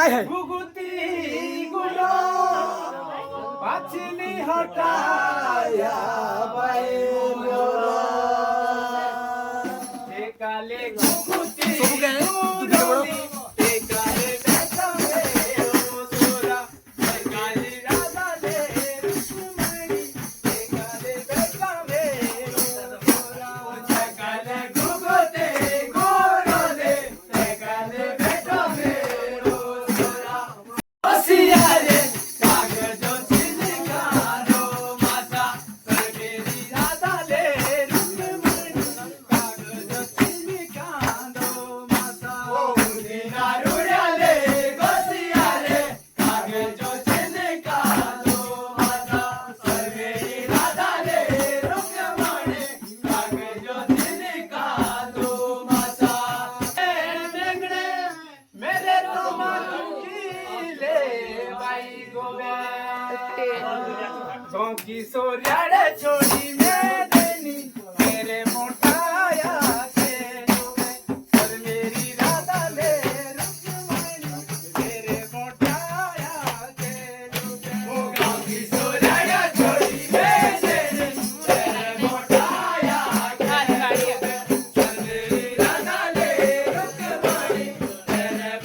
ગુગુતી ગુલો પાછલી હટાયા ભાઈ બોલો કાલે ગુગુતી ગુલો किशोरियाड़े छोड़ी मैं देनी मेरे मोटाया के और मेरी राधा ले रुक्मणी मेरे मोटाया के किशोरियाड़े छोड़ी मैं देनी मेरे मोटाया के और मेरी राधा ले रुक्मणी मेरे मोटाया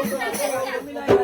के